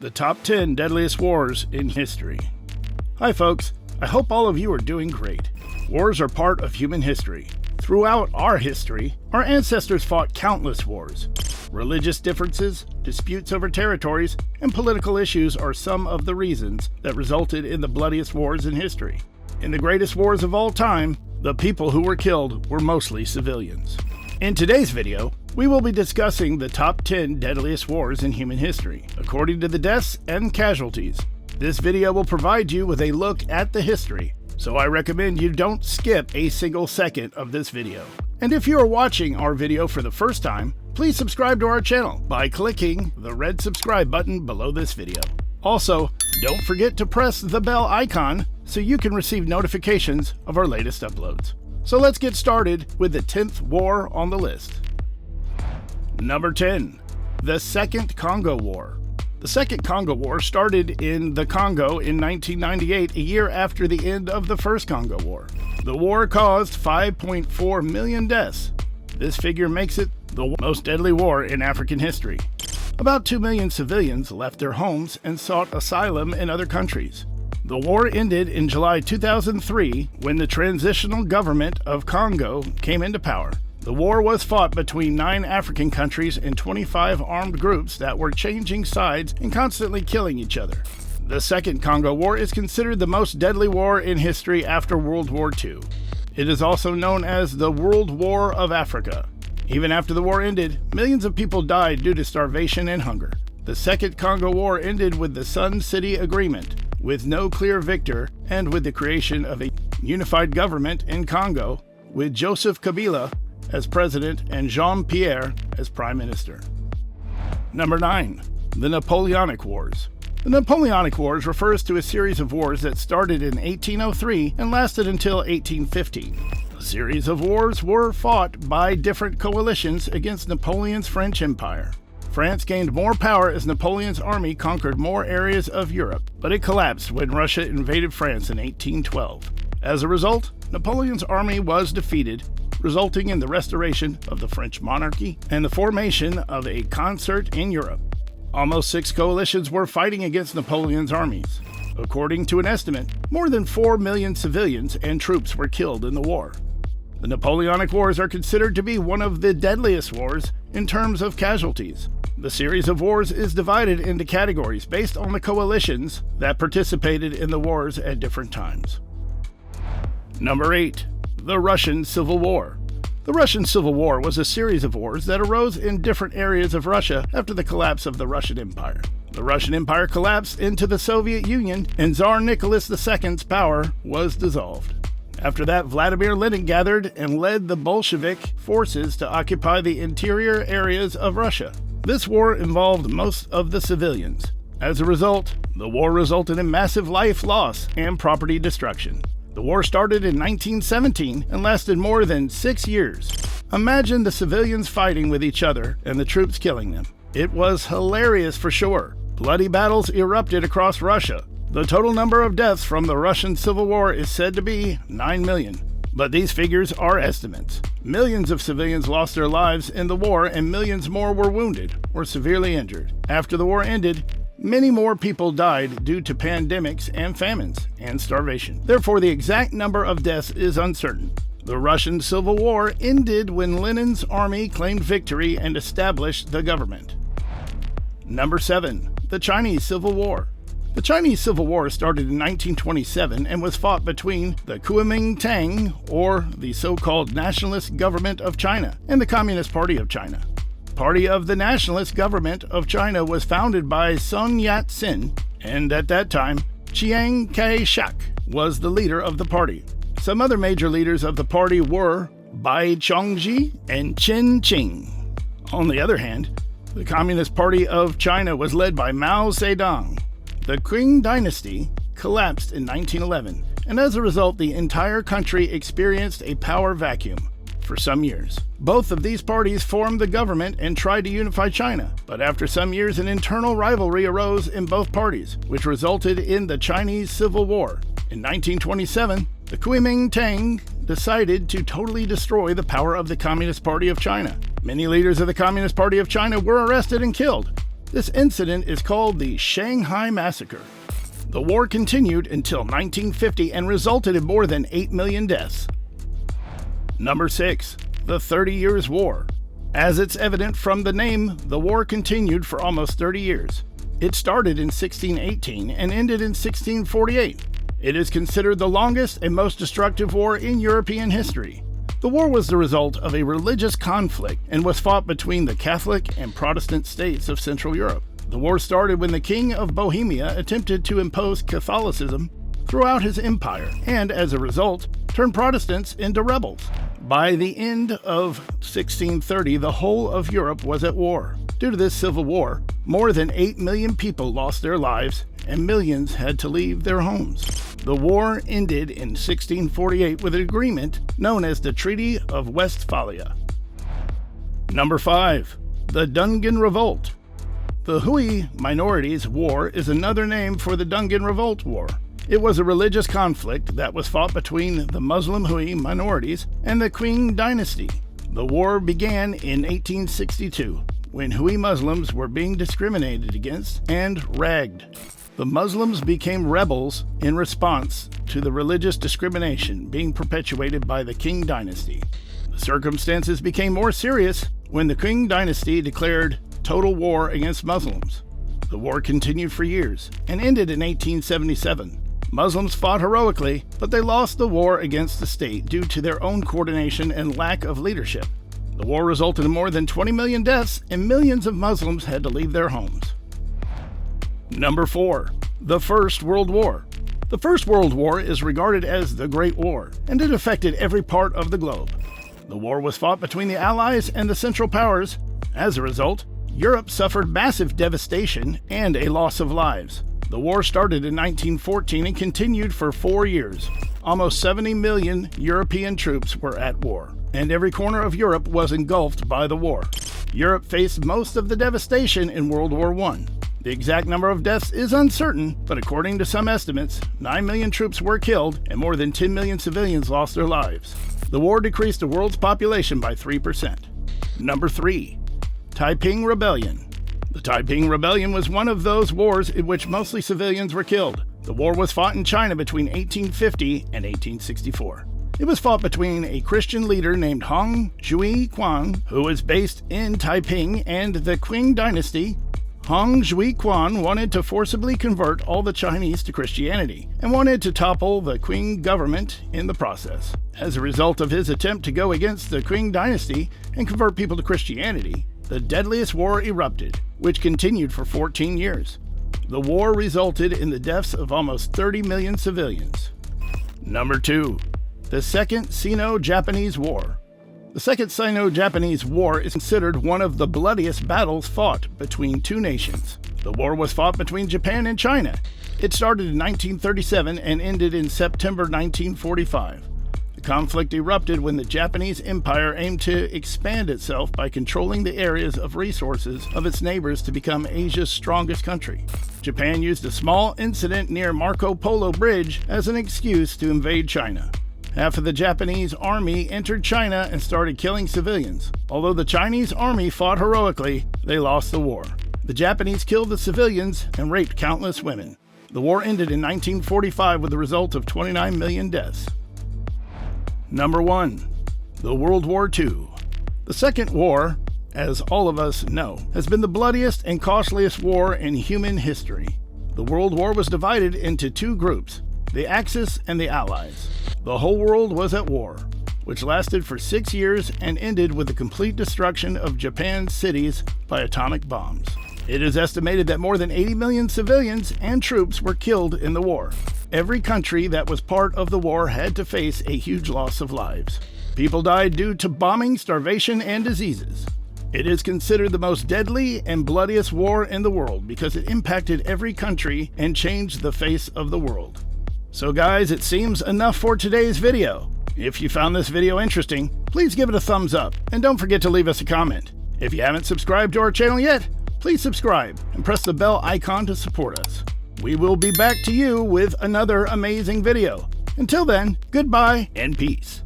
the top 10 deadliest wars in history. Hi folks, I hope all of you are doing great. Wars are part of human history. Throughout our history, our ancestors fought countless wars. Religious differences, disputes over territories, and political issues are some of the reasons that resulted in the bloodiest wars in history. In the greatest wars of all time, the people who were killed were mostly civilians. In today's video, we will be discussing the top 10 deadliest wars in human history, according to the deaths and casualties. This video will provide you with a look at the history, so I recommend you don't skip a single second of this video. And if you are watching our video for the first time, please subscribe to our channel by clicking the red subscribe button below this video. Also, don't forget to press the bell icon so you can receive notifications of our latest uploads. So let's get started with the 10th war on the list. Number 10. The Second Congo War. The Second Congo War started in the Congo in 1998, a year after the end of the First Congo War. The war caused 5.4 million deaths. This figure makes it the most deadly war in African history. About 2 million civilians left their homes and sought asylum in other countries. The war ended in July 2003 when the transitional government of Congo came into power. The war was fought between 9 African countries and 25 armed groups that were changing sides and constantly killing each other. The Second Congo War is considered the most deadly war in history after World War II. It is also known as the World War of Africa. Even after the war ended, millions of people died due to starvation and hunger. The Second Congo War ended with the Sun City Agreement, with no clear victor and with the creation of a unified government in Congo, with Joseph Kabila as president and Jean-Pierre as prime minister. Number 9. The Napoleonic Wars. The Napoleonic Wars refers to a series of wars that started in 1803 and lasted until 1815. A series of wars were fought by different coalitions against Napoleon's French Empire. France gained more power as Napoleon's army conquered more areas of Europe, but it collapsed when Russia invaded France in 1812. As a result, Napoleon's army was defeated, resulting in the restoration of the French monarchy and the formation of a concert in Europe. Almost 6 coalitions were fighting against Napoleon's armies. According to an estimate, more than 4 million civilians and troops were killed in the war. The Napoleonic Wars are considered to be one of the deadliest wars in terms of casualties. The series of wars is divided into categories based on the coalitions that participated in the wars at different times. Number 8. The Russian Civil War. The Russian Civil War was a series of wars that arose in different areas of Russia after the collapse of the Russian Empire. The Russian Empire collapsed into the Soviet Union, and Tsar Nicholas II's power was dissolved. After that, Vladimir Lenin gathered and led the Bolshevik forces to occupy the interior areas of Russia. This war involved most of the civilians. As a result, the war resulted in massive life loss and property destruction. The war started in 1917 and lasted more than 6 years. Imagine the civilians fighting with each other and the troops killing them. It was hilarious for sure. Bloody battles erupted across Russia. The total number of deaths from the Russian Civil War is said to be 9 million. But these figures are estimates. Millions of civilians lost their lives in the war and millions more were wounded or severely injured. After the war ended, many more people died due to pandemics and famines and starvation. Therefore, the exact number of deaths is uncertain. The Russian Civil War ended when Lenin's army claimed victory and established the government. Number 7. The Chinese Civil War. The Chinese Civil War started in 1927 and was fought between the Kuomintang, or the so-called Nationalist Government of China, and the Communist Party of China. The Party of the Nationalist Government of China was founded by Sun Yat-sen, and at that time, Chiang Kai-shek was the leader of the party. Some other major leaders of the party were Bai Chongji and Chen Qing. On the other hand, the Communist Party of China was led by Mao Zedong. The Qing dynasty collapsed in 1911, and as a result, the entire country experienced a power vacuum for some years. Both of these parties formed the government and tried to unify China, but after some years, an internal rivalry arose in both parties, which resulted in the Chinese Civil War. In 1927, the Kuomintang decided to totally destroy the power of the Communist Party of China. Many leaders of the Communist Party of China were arrested and killed. This incident is called the Shanghai Massacre. The war continued until 1950 and resulted in more than 8 million deaths. Number 6. The 30 Years' War. As it's evident from the name, the war continued for almost 30 years. It started in 1618 and ended in 1648. It is considered the longest and most destructive war in European history. The war was the result of a religious conflict and was fought between the Catholic and Protestant states of Central Europe. The war started when the King of Bohemia attempted to impose Catholicism throughout his empire and, as a result, turned Protestants into rebels. By the end of 1630, the whole of Europe was at war. Due to this civil war, more than 8 million people lost their lives and millions had to leave their homes. The war ended in 1648 with an agreement known as the Treaty of Westphalia. Number 5. The Dungan Revolt. The Hui Minorities' War is another name for the Dungan Revolt War. It was a religious conflict that was fought between the Muslim Hui minorities and the Qing dynasty. The war began in 1862, when Hui Muslims were being discriminated against and ragged. The Muslims became rebels in response to the religious discrimination being perpetuated by the Qing dynasty. The circumstances became more serious when the Qing dynasty declared total war against Muslims. The war continued for years and ended in 1877. Muslims fought heroically, but they lost the war against the state due to their own coordination and lack of leadership. The war resulted in more than 20 million deaths, and millions of Muslims had to leave their homes. Number 4. The First World War. The First World War is regarded as the Great War, and it affected every part of the globe. The war was fought between the Allies and the Central Powers. As a result, Europe suffered massive devastation and a loss of lives. The war started in 1914 and continued for 4 years. Almost 70 million European troops were at war, and every corner of Europe was engulfed by the war. Europe faced most of the devastation in World War I. The exact number of deaths is uncertain, but according to some estimates, 9 million troops were killed and more than 10 million civilians lost their lives. The war decreased the world's population by 3%. Number 3. Taiping Rebellion. The Taiping Rebellion was one of those wars in which mostly civilians were killed. The war was fought in China between 1850 and 1864. It was fought between a Christian leader named Hong Xiuquan, who was based in Taiping, and the Qing dynasty. Hong Xiuquan wanted to forcibly convert all the Chinese to Christianity and wanted to topple the Qing government in the process. As a result of his attempt to go against the Qing dynasty and convert people to Christianity, the deadliest war erupted, which continued for 14 years. The war resulted in the deaths of almost 30 million civilians. Number 2. The Second Sino-Japanese War. The Second Sino-Japanese War is considered one of the bloodiest battles fought between two nations. The war was fought between Japan and China. It started in 1937 and ended in September 1945. The conflict erupted when the Japanese Empire aimed to expand itself by controlling the areas of resources of its neighbors to become Asia's strongest country. Japan used a small incident near Marco Polo Bridge as an excuse to invade China. Half of the Japanese army entered China and started killing civilians. Although the Chinese army fought heroically, they lost the war. The Japanese killed the civilians and raped countless women. The war ended in 1945 with the result of 29 million deaths. Number 1. The World War II. The Second War, as all of us know, has been the bloodiest and costliest war in human history. The World War was divided into two groups, the Axis and the Allies. The whole world was at war, which lasted for 6 years and ended with the complete destruction of Japan's cities by atomic bombs. It is estimated that more than 80 million civilians and troops were killed in the war. Every country that was part of the war had to face a huge loss of lives. People died due to bombing, starvation, and diseases. It is considered the most deadly and bloodiest war in the world because it impacted every country and changed the face of the world. So guys, it seems enough for today's video. If you found this video interesting, please give it a thumbs up and don't forget to leave us a comment. If you haven't subscribed to our channel yet, please subscribe and press the bell icon to support us. We will be back to you with another amazing video. Until then, goodbye and peace.